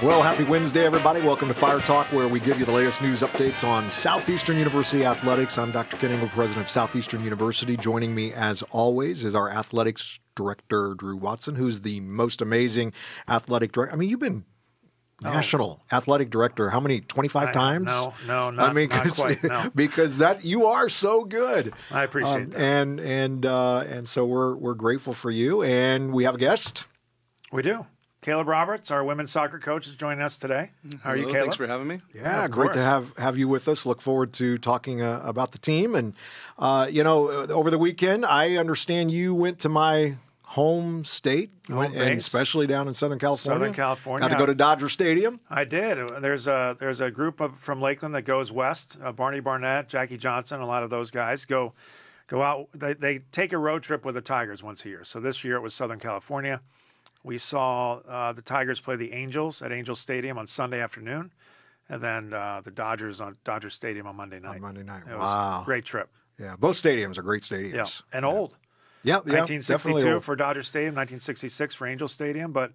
Well, happy Wednesday, everybody. Welcome to Fire Talk, where we give you the latest news updates on Southeastern University athletics. I'm Dr. Ken Ingle, president of Southeastern University. Joining me, as always, is our athletics director, Drew Watson, who's the most amazing athletic director. I mean, you've been national athletic director how many, 25 times? No, not quite. No. Because that you are so good. I appreciate that. And so we're grateful for you. And we have a guest. We do. Caleb Roberts, our women's soccer coach, is joining us today. How are you, Caleb? Thanks for having me. Yeah, great to have you with us. Look forward to talking about the team. And, over the weekend, I understand you went to my home state, and especially down in Southern California. Southern California. Got to go to Dodger Stadium. I did. There's a group from Lakeland that goes west. Barney Barnett, Jackie Johnson, a lot of those guys go out. They take a road trip with the Tigers once a year. So this year it was Southern California. We saw the Tigers play the Angels at Angel Stadium on Sunday afternoon, and then the Dodgers on Dodger Stadium on Monday night. It was a great trip. Yeah, both stadiums are great stadiums. Yeah, and old. Yeah, 1962 for Dodger Stadium, 1966 for Angel Stadium. But,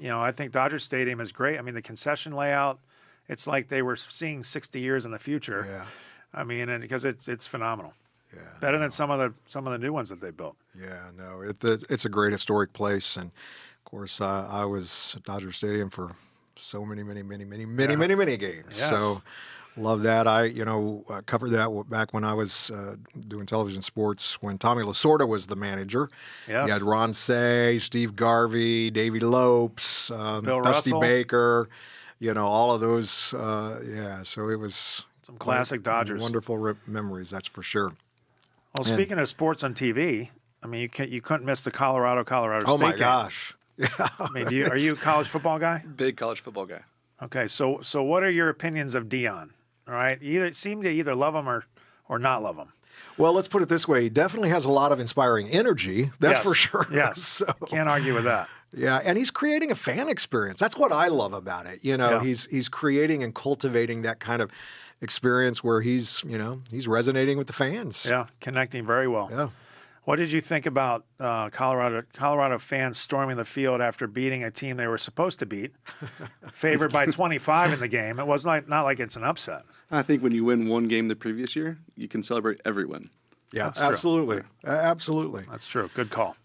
I think Dodger Stadium is great. I mean, the concession layout, it's like they were seeing 60 years in the future. Yeah. I mean, and because it's phenomenal. Yeah, better than some of the new ones that they built. Yeah, no, it's a great historic place, and of course, I was at Dodger Stadium for so many games. Yes. So love that. I covered that back when I was doing television sports when Tommy Lasorda was the manager. Yes. You had Ron Say, Steve Garvey, Davey Lopes, Bill Dusty Russell. Baker. All of those. So it was Some classic Dodgers. Wonderful memories, that's for sure. Well, speaking of sports on TV, I mean, you couldn't miss the Colorado State Oh my game. gosh! Yeah, I mean, are you a college football guy? Big college football guy. Okay, so what are your opinions of Deion? All right, seem to either love him or not love him. Well, let's put it this way: he definitely has a lot of inspiring energy. That's for sure. Yes, So, can't argue with that. yeah, and he's creating a fan experience. That's what I love about it. He's creating and cultivating that kind of experience where he's resonating with the fans. Yeah, connecting very well. Yeah. What did you think about Colorado fans storming the field after beating a team they were supposed to beat, favored by 25 in the game? It was not like it's an upset. I think when you win one game the previous year, you can celebrate every win. Yeah, That's true. absolutely. Absolutely. That's true. Good call.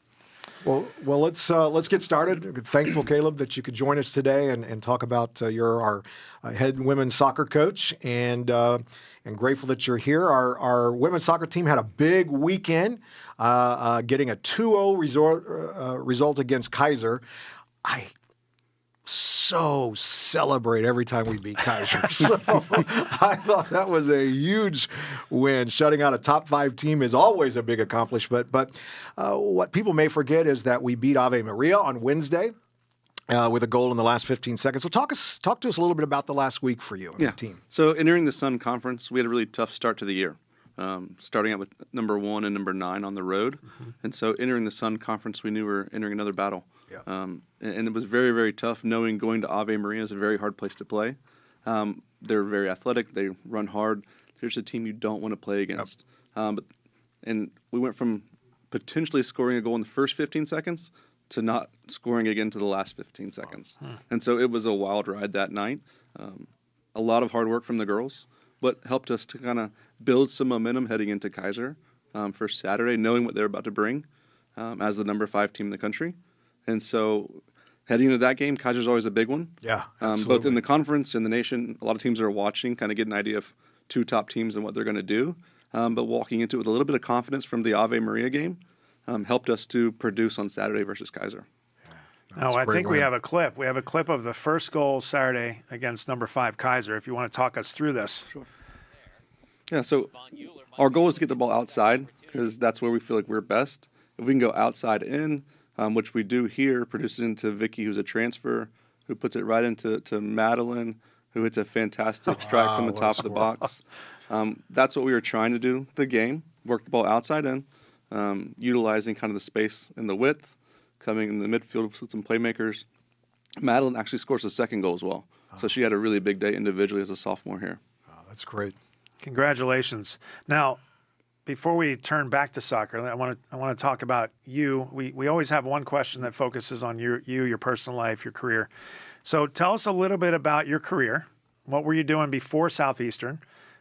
Well, let's get started. Thankful, Caleb, that you could join us today and talk about you're our head women's soccer coach, and grateful that you're here. Our women's soccer team had a big weekend, getting a 2-0 result against Keiser. I so celebrate every time we beat Keiser. So I thought that was a huge win. Shutting out a top 5 team is always a big accomplishment. But what people may forget is that we beat Ave Maria on Wednesday with a goal in the last 15 seconds. So talk to us a little bit about the last week for you and the team. So entering the Sun Conference, we had a really tough start to the year. Starting out with number 1 and number 9 on the road. Mm-hmm. And so entering the Sun Conference, we knew we were entering another battle. Yeah. And it was very, very tough knowing going to Ave Maria is a very hard place to play. They're very athletic. They run hard. There's a team you don't want to play against. Yep. And we went from potentially scoring a goal in the first 15 seconds to not scoring again to the last 15 seconds. And so it was a wild ride that night. A lot of hard work from the girls, but helped us to kind of build some momentum heading into Keiser for Saturday, knowing what they're about to bring as the number 5 team in the country. And so heading into that game, Kaiser's always a big one. Yeah, both in the conference and the nation. A lot of teams are watching, kind of get an idea of 2 top teams and what they're going to do. But walking into it with a little bit of confidence from the Ave Maria game helped us to produce on Saturday versus Keiser. Now, I think we have a clip. We have a clip of the first goal Saturday against number 5 Keiser, if you want to talk us through this. Sure. Yeah, so our goal is to get the ball outside because that's where we feel like we're best. If we can go outside in, which we do here, produce it into Vicky, who's a transfer, who puts it right into Madeline, who hits a fantastic strike from the top of the box. That's what we were trying to do the game, work the ball outside in, utilizing kind of the space and the width, coming in the midfield with some playmakers. Madeline actually scores the second goal as well. So she had a really big day individually as a sophomore here. Oh, that's great. Congratulations. Now, before we turn back to soccer, I want to talk about you. We always have one question that focuses on your personal life, your career. So tell us a little bit about your career. What were you doing before Southeastern,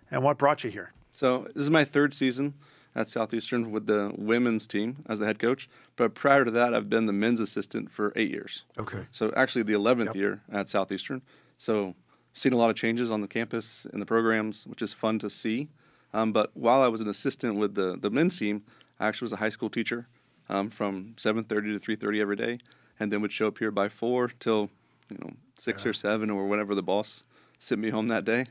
and what brought you here? So this is my third season at Southeastern with the women's team as the head coach. But prior to that, I've been the men's assistant for 8 years. Okay. So actually the 11th year at Southeastern. So seen a lot of changes on the campus and the programs, which is fun to see. But while I was an assistant with the men's team, I actually was a high school teacher from 7:30 to 3:30 every day, and then would show up here by 4 till 6 or 7 or whenever the boss sent me home that day.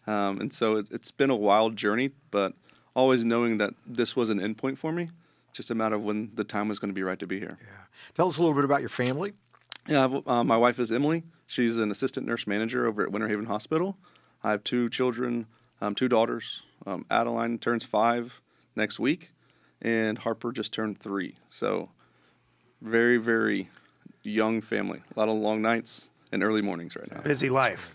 And so it's been a wild journey, but always knowing that this was an endpoint for me, just a matter of when the time was going to be right to be here. Yeah. Tell us a little bit about your family. Yeah, my wife is Emily. She's an assistant nurse manager over at Winter Haven Hospital. I have 2 children, 2 daughters. Adeline turns 5 next week, and Harper just turned 3. So very, very young family. A lot of long nights and early mornings right now. Busy life.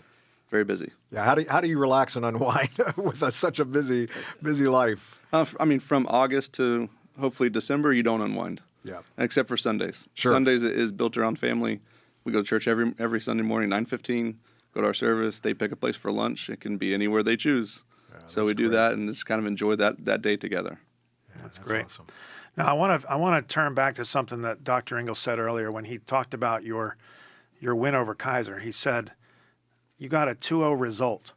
Very busy. Yeah. How do you relax and unwind with such a busy life? I mean, from August to hopefully December, you don't unwind. Yeah. Except for Sundays. Sure. Sundays is built around family. We go to church every Sunday morning, 9:15. Go to our service. They pick a place for lunch. It can be anywhere they choose. Yeah, so we do that and just kind of enjoy that day together. Yeah, that's great. Awesome. Now I want to turn back to something that Dr. Ingle said earlier when he talked about your win over Keiser. He said you got a 2-0 result.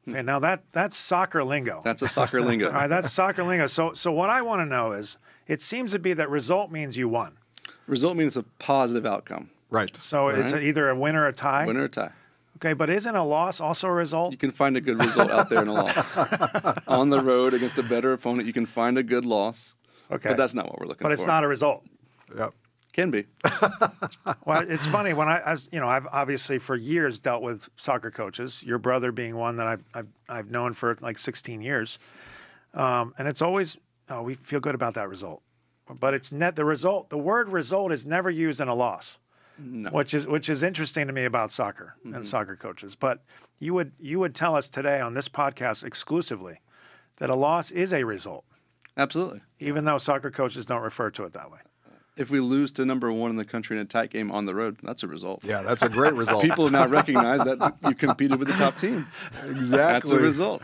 Okay, now that's soccer lingo. That's a soccer lingo. All right, that's soccer lingo. So what I want to know is, it seems to be that result means you won. Result means a positive outcome. Right. So it's either a win or a tie? Win or a tie. Okay, but isn't a loss also a result? You can find a good result out there in a loss. On the road against a better opponent, you can find a good loss. Okay. But that's not what we're looking for. But it's not a result. Yep. Can be. Well, it's funny when I've obviously for years dealt with soccer coaches. Your brother being one that I've known for like 16 years, and it's always we feel good about that result, but it's the result. The word result is never used in a loss, no. which is interesting to me about soccer and soccer coaches. But you would tell us today on this podcast exclusively that a loss is a result. Absolutely. Even though soccer coaches don't refer to it that way. If we lose to number 1 in the country in a tight game on the road, that's a result. Yeah, that's a great result. People now recognize that you competed with the top team. Exactly. That's a result.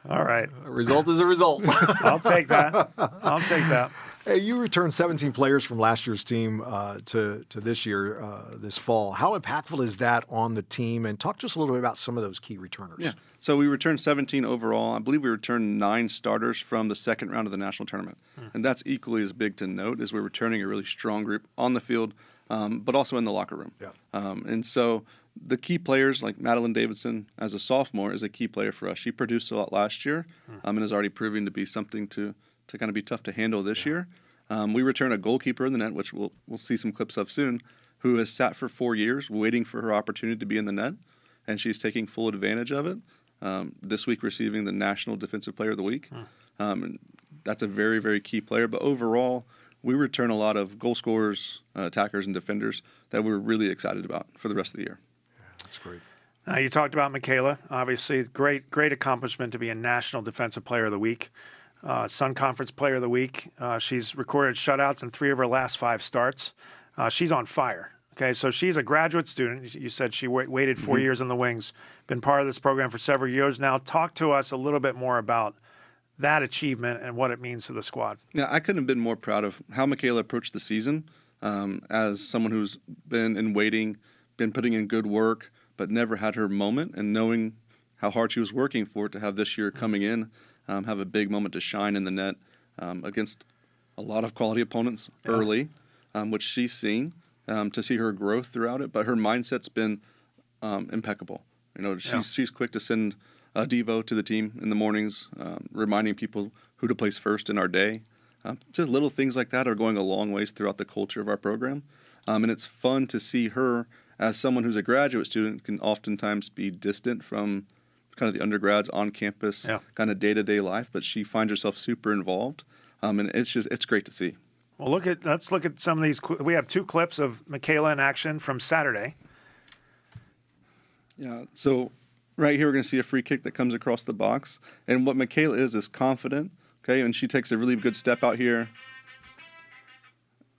All right. A result is a result. I'll take that. I'll take that. Hey, you returned 17 players from last year's team to this year, this fall. How impactful is that on the team? And talk to us a little bit about some of those key returners. Yeah. So we returned 17 overall. I believe we returned 9 starters from the second round of the national tournament. And that's equally as big to note, as we're returning a really strong group on the field, but also in the locker room. Yeah. And so the key players, like Madeline Davidson, as a sophomore, is a key player for us. She produced a lot last year and is already proving to be something to kind of be tough to handle this year. We return a goalkeeper in the net, which we'll see some clips of soon, who has sat for 4 years waiting for her opportunity to be in the net, and she's taking full advantage of it. This week receiving the National Defensive Player of the Week. And that's a very, very key player. But overall, we return a lot of goal scorers, attackers, and defenders that we're really excited about for the rest of the year. Yeah, that's great. Now, you talked about Michaela. Obviously, great accomplishment to be a National Defensive Player of the Week. Sun Conference Player of the Week. She's recorded shutouts in 3 of her last 5 starts. She's on fire. Okay, so she's a graduate student. You said she waited 4 years in the wings, been part of this program for several years now. Talk to us a little bit more about that achievement and what it means to the squad. Yeah, I couldn't have been more proud of how Michaela approached the season as someone who's been in waiting, been putting in good work, but never had her moment, and knowing how hard she was working for it to have this year coming in, have a big moment to shine in the net against a lot of quality opponents early, which she's seen. To see her growth throughout it, but her mindset's been impeccable. She's quick to send a Devo to the team in the mornings, reminding people who to place first in our day. Just little things like that are going a long ways throughout the culture of our program. And it's fun to see her as someone who's a graduate student can oftentimes be distant from kind of the undergrads on campus, kind of day-to-day life, but she finds herself super involved. And it's great to see. Well, let's look at some of these. We have 2 clips of Michaela in action from Saturday. Yeah, so right here we're going to see a free kick that comes across the box. And what Michaela is confident, Okay, and she takes a really good step out here.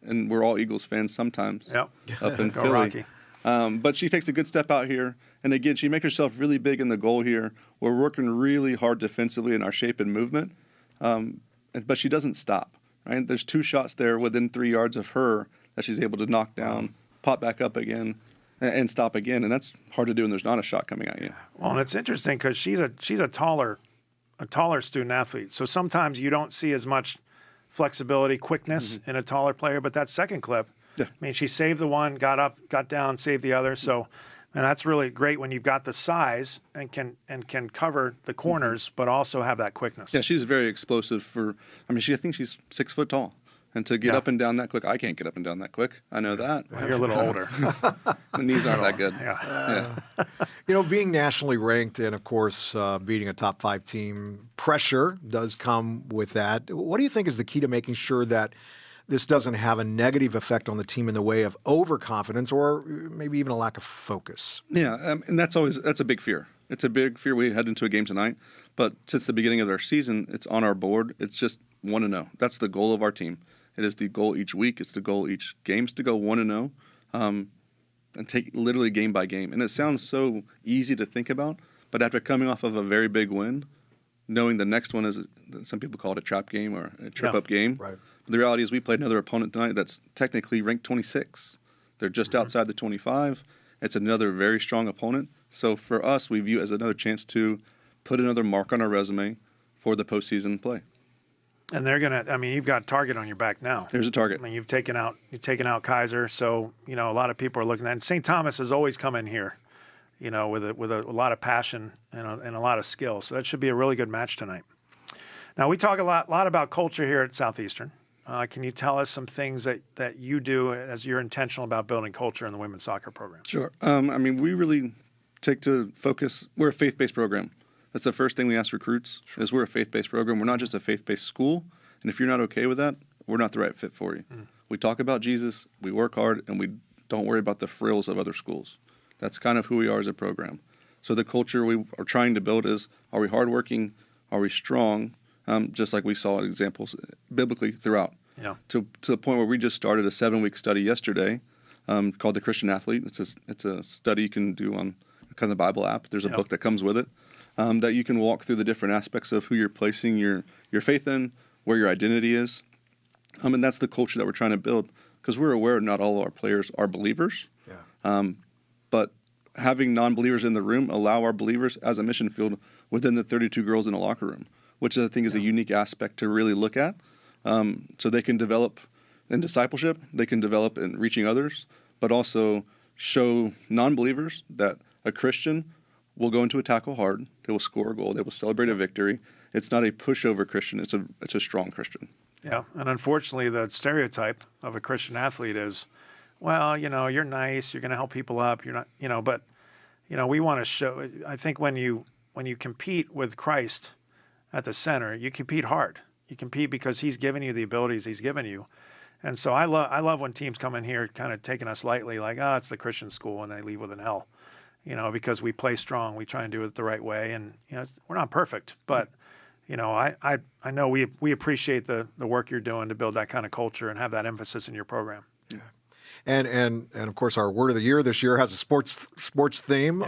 And we're all Eagles fans sometimes. Yep. Up in Go Philly. Rocky. But she takes a good step out here. And again, she makes herself really big in the goal here. We're working really hard defensively in our shape and movement. But she doesn't stop, right? There's 2 shots there within 3 yards of her that she's able to knock down, pop back up again, and stop again. And that's hard to do when there's not a shot coming at you. Well, and it's interesting because she's a taller student athlete. So sometimes you don't see as much flexibility, quickness in a taller player. But that second clip, Yeah. I mean, she saved the one, got up, got down, saved the other. So, and that's really great when you've got the size and can cover the corners, but also have that quickness. Yeah, she's very explosive I think she's 6 foot tall. And to get up and down that quick, I can't get up and down that quick. I know that. Well, you're a little older. My knees aren't that good. Yeah. Being nationally ranked and, of course, beating a top 5 team, pressure does come with that. What do you think is the key to making sure that this doesn't have a negative effect on the team in the way of overconfidence or maybe even a lack of focus? Yeah, and that's a big fear. It's a big fear. We head into a game tonight, but since the beginning of our season, it's on our board. It's just 1-0. That's the goal of our team. It is the goal each week. It's the goal each game to go 1-0 and take literally game by game. And it sounds so easy to think about, but after coming off of a very big win, knowing the next one is, some people call it a trap game or a trip-up game. Right. But the reality is we played another opponent tonight that's technically ranked 26. They're just outside the 25. It's another very strong opponent. So for us, we view it as another chance to put another mark on our resume for the postseason play. And they're you've got target on your back now. There's a target. I mean, you've taken out Keiser, so a lot of people are looking at. And St. Thomas has always come in here, with a lot of passion and a lot of skill. So that should be a really good match tonight. Now we talk a lot about culture here at Southeastern. Can you tell us some things that you do as you're intentional about building culture in the women's soccer program? Sure. We really take to focus. We're a faith-based program. That's the first thing we ask recruits is we're a faith-based program. We're not just a faith-based school. And if you're not okay with that, we're not the right fit for you. We talk about Jesus, we work hard, and we don't worry about the frills of other schools. That's kind of who we are as a program. So the culture we are trying to build is, are we hardworking? Are we strong? Just like we saw examples biblically throughout. Yeah. To the point where we just started a 7-week study yesterday called The Christian Athlete. It's a study you can do on kind of the Bible app. There's a book that comes with it. That you can walk through the different aspects of who you're placing your faith in, where your identity is. And that's the culture that we're trying to build because we're aware not all of our players are believers. Yeah. But having non-believers in the room allow our believers as a mission field within the 32 girls in a locker room, which I think is a unique aspect to really look at. So they can develop in discipleship, they can develop in reaching others, but also show non-believers that a Christian will go into a tackle hard. They will score a goal. They will celebrate a victory. It's not a pushover Christian. It's a strong Christian. Yeah, and unfortunately, the stereotype of a Christian athlete is, well, you're nice. You're going to help people up. You're not, but we want to show. I think when you compete with Christ at the center, you compete hard. You compete because He's given you the abilities He's given you. And so I love when teams come in here kind of taking us lightly, like, it's the Christian school, and they leave with an L. Because we play strong, we try and do it the right way, and we're not perfect, but I know we appreciate the work you're doing to build that kind of culture and have that emphasis in your program. Yeah. And of course, our word of the year this year has a sports theme,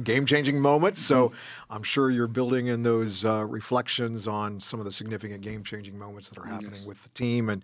game-changing moments. So I'm sure you're building in those reflections on some of the significant game-changing moments that are happening with the team and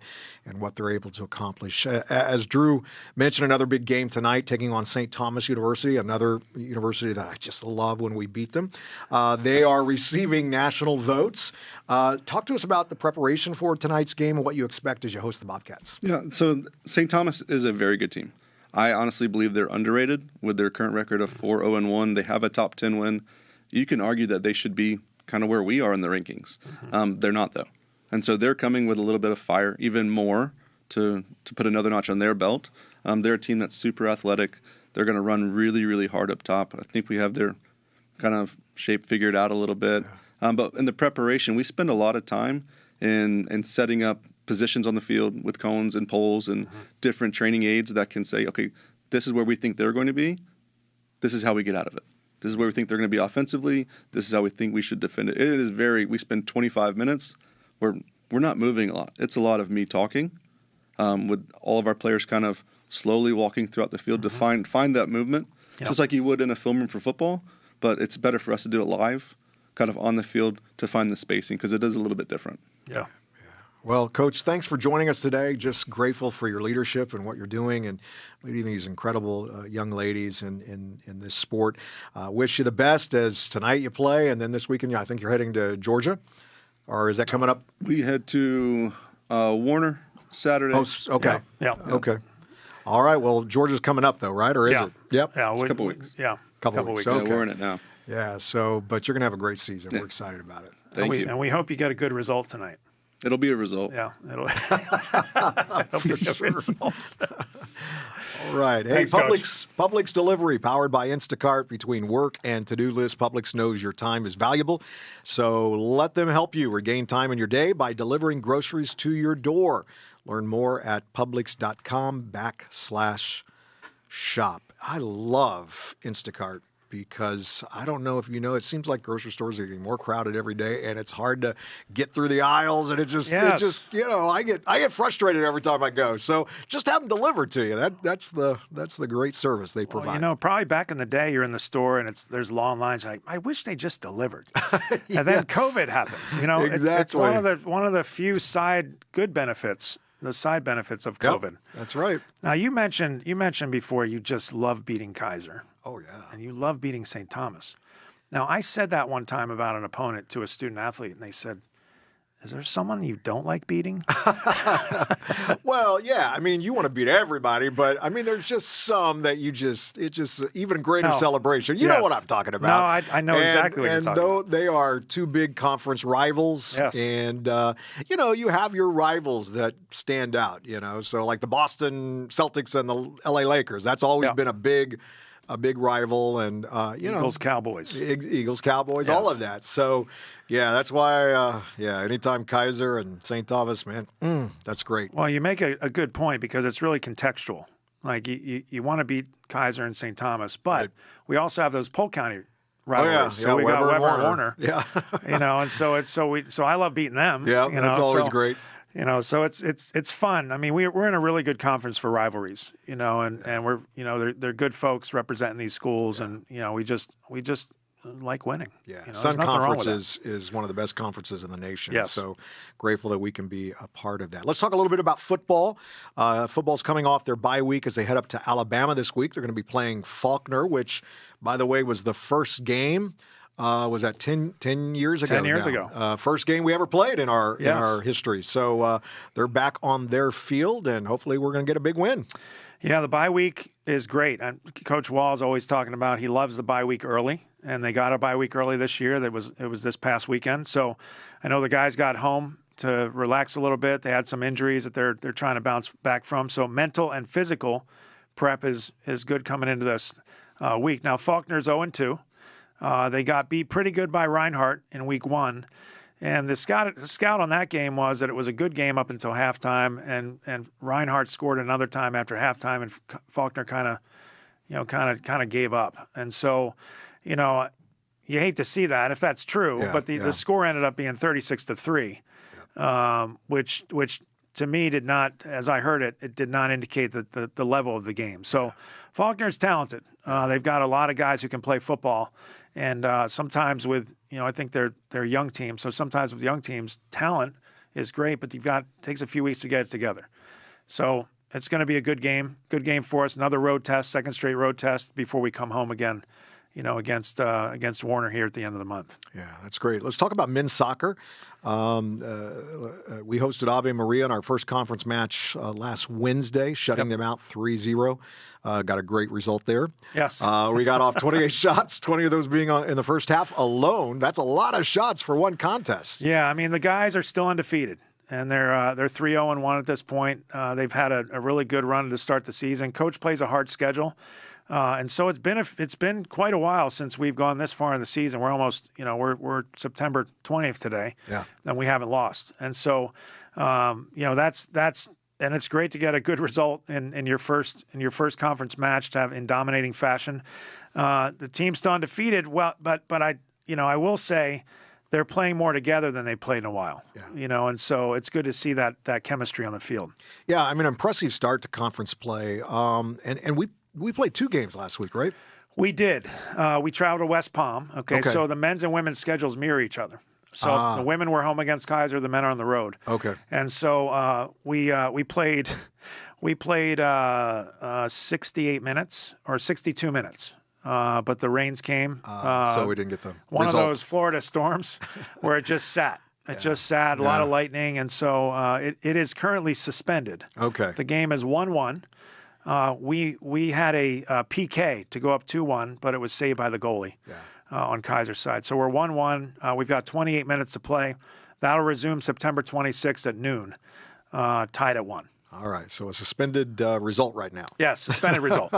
what they're able to accomplish. As Drew mentioned, another big game tonight, taking on St. Thomas University, another university that I just love when we beat them. They are receiving national votes. Talk to us about the preparation for tonight's game and what you expect as you host the Bobcats. Yeah, so St. Thomas is a very good team. I honestly believe they're underrated with their current record of 4-0-1. They have a top 10 win. You can argue that they should be kind of where we are in the rankings. They're not, though. And so they're coming with a little bit of fire, even more, to put another notch on their belt. They're a team that's super athletic. They're going to run really, really hard up top. I think we have their kind of shape figured out a little bit. But in the preparation, we spend a lot of time in setting up positions on the field with cones and poles and different training aids that can say, okay, this is where we think they're going to be. This is how we get out of it. This is where we think they're going to be offensively. This is how we think we should defend it. We spend 25 minutes we're not moving a lot. It's a lot of me talking, with all of our players kind of slowly walking throughout the field to find that movement, just like you would in a film room for football. But it's better for us to do it live, kind of on the field, to find the spacing, because it is a little bit different. Yeah. Well, Coach, thanks for joining us today. Just grateful for your leadership and what you're doing and leading these incredible young ladies in this sport. Wish you the best as tonight you play, and then this weekend I think you're heading to Georgia, or is that coming up? We head to Warner Saturday. Oh, okay. Yeah. Okay. All right. Well, Georgia's coming up though, right? Or is it? Yep. Yeah. A couple weeks. Yeah. Couple weeks. So Okay. we're in it now. Yeah. So, but you're gonna have a great season. We're excited about it. Thank you. And we hope you get a good result tonight. It'll be a result. Yeah. It'll be a result. All right. Hey, Thanks, Publix delivery powered by Instacart. Between work and to-do list, Publix knows your time is valuable. So let them help you regain time in your day by delivering groceries to your door. Learn more at Publix.com/shop. I love Instacart because I don't know if you know, it seems like grocery stores are getting more crowded every day, and it's hard to get through the aisles, and it just I get frustrated every time I go. So just have them delivered to you. That's the great service they provide. Well, probably back in the day, you're in the store and there's long lines. Like, I wish they just delivered. And then COVID happens. Exactly. It's one of the few side benefits of COVID. Yep, that's right. Now you mentioned before you just love beating Keiser. Oh yeah. And you love beating St. Thomas. Now, I said that one time about an opponent to a student athlete, and they said, is there someone you don't like beating? Well, yeah. I mean, you want to beat everybody, but I mean, there's just some that it's just even greater celebration. You know what I'm talking about. No, I know exactly what you're talking about. And they are two big conference rivals. Yes. And, you have your rivals that stand out, So like the Boston Celtics and the LA Lakers, that's always been a big rival, and Eagles, Cowboys. Eagles, Cowboys, Yes. all of that. So, yeah, that's why, anytime Keiser and St. Thomas, man, that's great. Well, you make a good point because it's really contextual. Like you want to beat Keiser and St. Thomas, but we also have those Polk County rivalries. So we got Weber and Warner. Yeah, and so I love beating them. Yeah, that's always great. So it's fun. I mean, we're in a really good conference for rivalries, and we're, they're good folks representing these schools, and we just like winning. Yeah, there's Sun nothing wrong with Conference is one of the best conferences in the nation. Yes. So grateful that we can be a part of that. Let's talk a little bit about football. Football's coming off their bye week as they head up to Alabama this week. They're going to be playing Faulkner, which, by the way, was the first game. Was that 10 years ago? 10 years now. ago. First game we ever played in our Yes. history. So they're back on their field, and hopefully we're going to get a big win. Yeah, the bye week is great. And Coach Wall is always talking about he loves the bye week early, and they got a bye week early this year. It was this past weekend. So I know the guys got home to relax a little bit. They had some injuries that they're trying to bounce back from. So mental and physical prep is good coming into this week. Now Faulkner's 0-2. They got beat pretty good by Reinhardt in week 1. And the scout on that game was that it was a good game up until halftime, and Reinhardt scored another time after halftime, and Faulkner kind of gave up. And so, you hate to see that if that's true, but the score ended up being 36-3, which to me did not, as I heard it did not indicate the level of the game. So Faulkner's talented. They've got a lot of guys who can play football. And sometimes with, I think they're a young team. So sometimes with young teams, talent is great, but takes a few weeks to get it together. So it's going to be a good game for us. Another road test, second straight road test before we come home again, against Warner here at the end of the month. Yeah, that's great. Let's talk about men's soccer. We hosted Ave Maria in our first conference match last Wednesday, shutting them out 3-0. Got a great result there. Yes. We got off 28 shots, 20 of those being in the first half alone. That's a lot of shots for one contest. Yeah, I mean, the guys are still undefeated, and they're 3-0-1 at this point. They've had a really good run to start the season. Coach plays a hard schedule. And so it's been quite a while since we've gone this far in the season. We're almost, we're September 20th today, and we haven't lost. And so, that's and it's great to get a good result in your first conference match to have in dominating fashion. The team's still undefeated. Well, but I will say they're playing more together than they played in a while. Yeah. You know, and so it's good to see that chemistry on the field. Yeah, I mean, impressive start to conference play. And we played 2 games last week, right? We did. We traveled to West Palm. Okay, so the men's and women's schedules mirror each other. So the women were home against Keiser, the men are on the road. Okay. And so we played 68 minutes or 62 minutes. But the rains came. So we didn't get the one result. of those Florida storms where it just sat. It just sat, a lot of lightning, and so it is currently suspended. Okay. The game is 1-1. We had a PK to go up 2-1, but it was saved by the goalie on Keiser's side. So we're 1-1. We've got 28 minutes to play. That'll resume September 26th at noon, tied at 1. All right, so a suspended result right now. Yes, suspended result.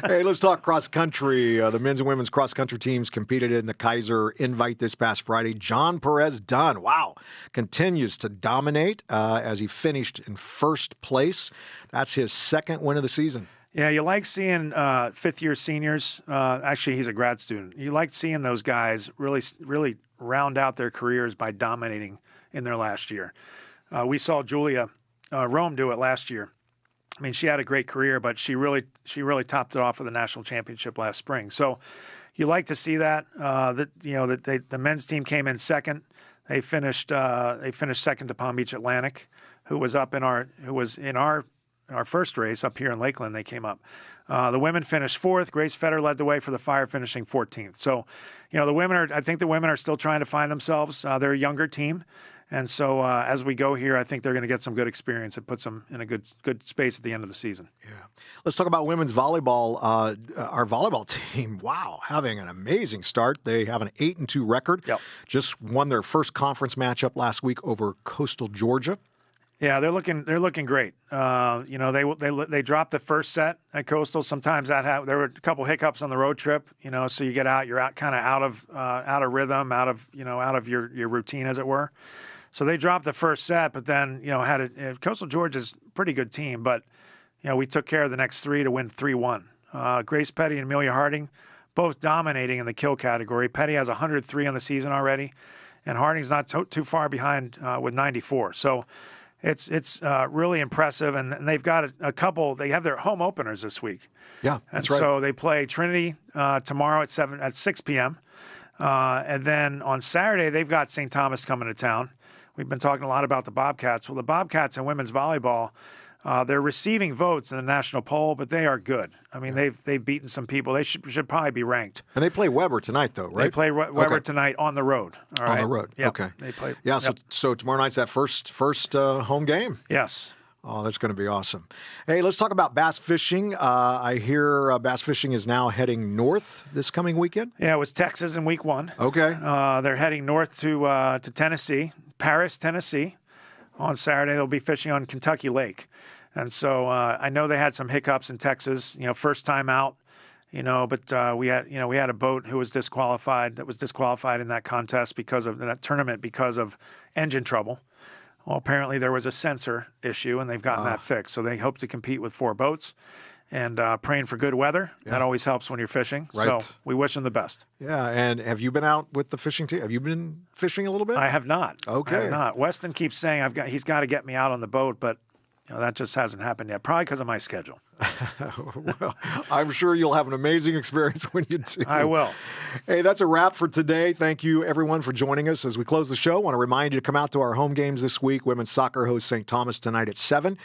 Hey, let's talk cross country. The men's and women's cross country teams competed in the Keiser Invite this past Friday. John Perez Dunn, wow, continues to dominate as he finished in first place. That's his second win of the season. Yeah, you like seeing fifth-year seniors. Actually, he's a grad student. You like seeing those guys really round out their careers by dominating in their last year. We saw Julia Rome do it last year. I mean, she had a great career, but she really topped it off with the national championship last spring. So you like to see that. The men's team came in second. They finished second to Palm Beach Atlantic, who was in our first race up here in Lakeland. They came up. The women finished fourth. Grace Fetter led the way for the Fire, finishing 14th. So, I think the women are still trying to find themselves. They're a younger team. And so as we go here, I think they're going to get some good experience and puts them in a good space at the end of the season. Yeah. Let's talk about women's volleyball. Our volleyball team, wow, having an amazing start. They have an 8-2 record. Yep. Just won their first conference matchup last week over Coastal Georgia. Yeah, they're looking great. They dropped the first set at Coastal. Sometimes there were a couple hiccups on the road trip. So you get out, you're kind of out of rhythm, out of your routine, as it were. So they dropped the first set, but then Coastal Georgia's a pretty good team, but we took care of the next 3 to win 3-1. Grace Petty and Amelia Harding both dominating in the kill category. Petty has 103 on the season already, and Harding's not too far behind with 94. So it's really impressive, and they've got a couple. They have their home openers this week. Yeah, that's and right. So they play Trinity tomorrow at 6 p.m. And then on Saturday they've got St. Thomas coming to town. We've been talking a lot about the Bobcats. Well, the Bobcats in women's volleyball, they're receiving votes in the national poll, but they are good. I mean, they've beaten some people. They should probably be ranked. And they play Weber tonight, though, right? They play Weber tonight on the road. All right? On the road. Yep. Okay. They play. Yeah. Yep. So tomorrow night's that first home game. Yes. Oh, that's going to be awesome. Hey, let's talk about bass fishing. I hear bass fishing is now heading north this coming weekend. Yeah, it was Texas in week 1. Okay. They're heading north to Tennessee, Paris, Tennessee. On Saturday, they'll be fishing on Kentucky Lake. And so I know they had some hiccups in Texas, first time out, but we had a boat who was disqualified, in that contest because of that tournament because of engine trouble. Well, apparently there was a sensor issue, and they've gotten that fixed. So they hope to compete with 4 boats, and praying for good weather. Yeah. That always helps when you're fishing. Right. So we wish them the best. Yeah, and have you been out with the fishing team? Have you been fishing a little bit? I have not. Okay. I have not. Weston keeps saying he's got to get me out on the boat, but that just hasn't happened yet, probably because of my schedule. Well, I'm sure you'll have an amazing experience when you do. I will. Hey, that's a wrap for today. Thank you, everyone, for joining us. As we close the show, I want to remind you to come out to our home games this week. Women's soccer hosts St. Thomas tonight at 7.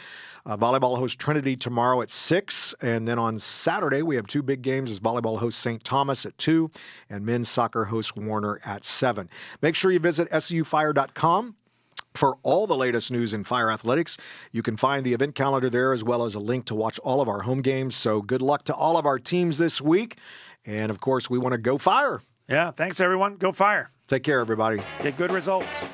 Volleyball hosts Trinity tomorrow at 6. And then on Saturday, we have 2 big games as volleyball hosts St. Thomas at 2 and men's soccer hosts Warner at 7. Make sure you visit SUFire.com. For all the latest news in fire athletics. You can find the event calendar there as well as a link to watch all of our home games. So good luck to all of our teams this week. And, of course, we want to go Fire. Yeah, thanks, everyone. Go Fire. Take care, everybody. Get good results.